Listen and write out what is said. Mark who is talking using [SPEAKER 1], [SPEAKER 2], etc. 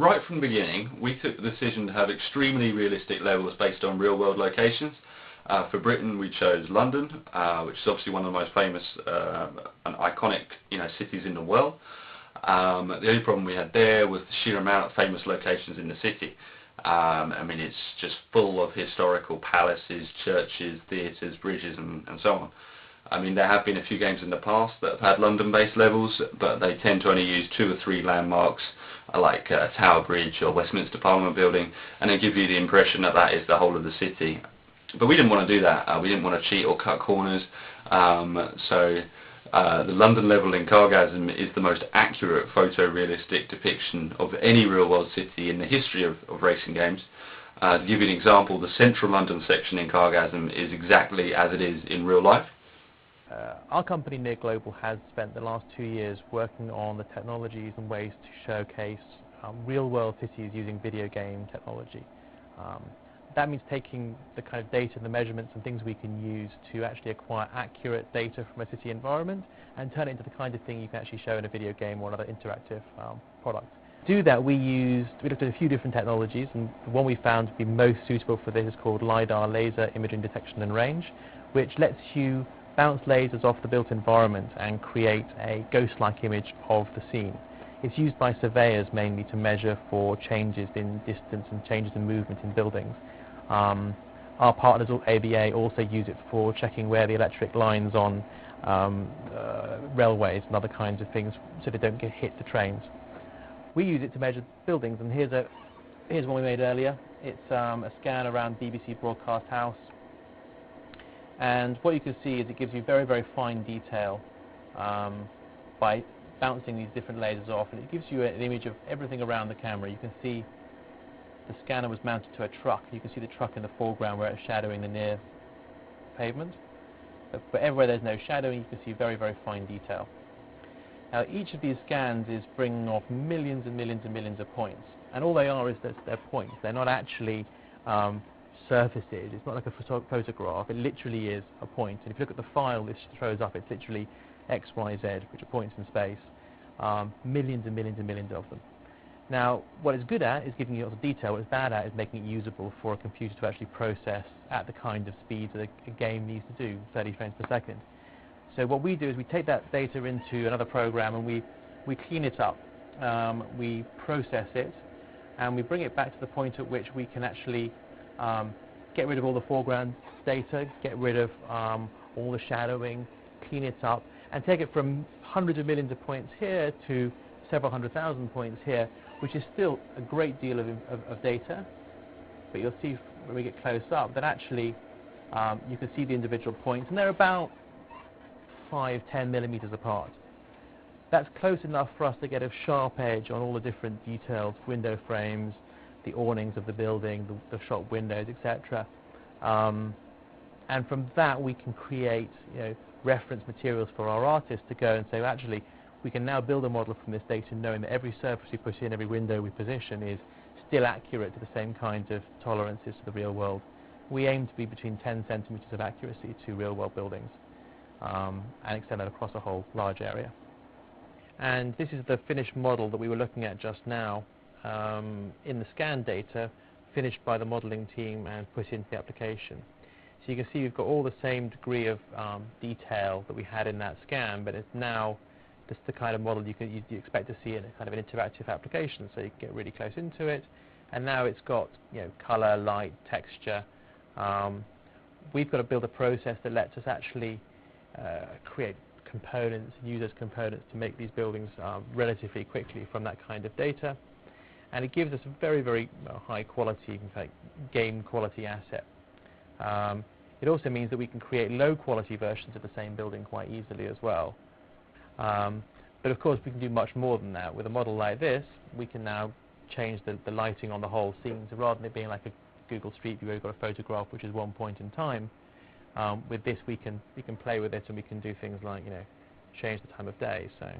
[SPEAKER 1] right from the beginning, we took the decision to have extremely realistic levels based on real-world locations. For Britain, we chose London, which is obviously one of the most famous and iconic, cities in the world. The only problem we had there was the sheer amount of famous locations in the city. I mean, it's just full of historical palaces, churches, theatres, bridges, and so on. I mean, there have been a few games in the past that have had London-based levels, but they tend to only use 2 or 3 landmarks, like Tower Bridge or Westminster Parliament Building, and they give you the impression that that is the whole of the city. But we didn't want to do that. We didn't want to cheat or cut corners. So the London level in Cargasm is the most accurate photorealistic depiction of any real-world city in the history of racing games. To give you an example, the central London section in Cargasm is exactly as it is in real life.
[SPEAKER 2] Our company, Near Global, has spent the last 2 years working on the technologies and ways to showcase real-world cities using video game technology. That means taking the kind of data and the measurements and things we can use to actually acquire accurate data from a city environment and turn it into the kind of thing you can actually show in a video game or another interactive product. To do that, we looked at a few different technologies, and the one we found to be most suitable for this is called LiDAR, Laser Imaging Detection and Range, which lets you bounce lasers off the built environment and create a ghost-like image of the scene. It's used by surveyors mainly to measure for changes in distance and changes in movement in buildings. Our partners at ABA also use it for checking where the electric lines on railways and other kinds of things so they don't get hit the trains. We use it to measure buildings, and here's one we made earlier. It's a scan around BBC Broadcast House. And what you can see is it gives you very, very fine detail by bouncing these different lasers off, and it gives you an image of everything around the camera. You can see the scanner was mounted to a truck. You can see the truck in the foreground where it's shadowing the near pavement. But everywhere there's no shadowing, you can see very, very fine detail. Now, each of these scans is bringing off millions and millions and millions of points. And all they are is they're points. They're not actually surfaces. It's not like a photograph. It literally is a point. And if you look at the file this throws up, it's literally X, Y, Z, which are points in space. Millions and millions and millions of them. Now, what it's good at is giving you lots of detail. What it's bad at is making it usable for a computer to actually process at the kind of speed that a game needs to do, 30 frames per second. So what we do is we take that data into another program and we clean it up. We process it, and we bring it back to the point at which we can actually get rid of all the foreground data, get rid of all the shadowing, clean it up, and take it from hundreds of millions of points here to several 100,000 points here, which is still a great deal of data. But you'll see when we get close up that actually you can see the individual points, and they're about 5–10 millimeters apart. That's close enough for us to get a sharp edge on all the different details, window frames, the awnings of the building, the shop windows, etc. And from that we can create reference materials for our artists to go and say, actually, we can now build a model from this data knowing that every surface we put in, every window we position is still accurate to the same kinds of tolerances to the real world. We aim to be between 10 centimeters of accuracy to real world buildings and extend that across a whole large area. And this is the finished model that we were looking at just now in the scan data, finished by the modeling team and put into the application. So you can see we've got all the same degree of detail that we had in that scan, but it's now just the kind of model you expect to see in a kind of an interactive application, so you can get really close into it. And now it's got color, light, texture. We've got to build a process that lets us actually create components, use those components to make these buildings relatively quickly from that kind of data. And it gives us a very, very high quality, in fact, game quality asset. It also means that we can create low quality versions of the same building quite easily as well. But of course we can do much more than that. With a model like this, we can now change the lighting on the whole scene. So rather than it being like a Google Street View where you've got a photograph which is one point in time, with this we can play with it, and we can do things like change the time of day. So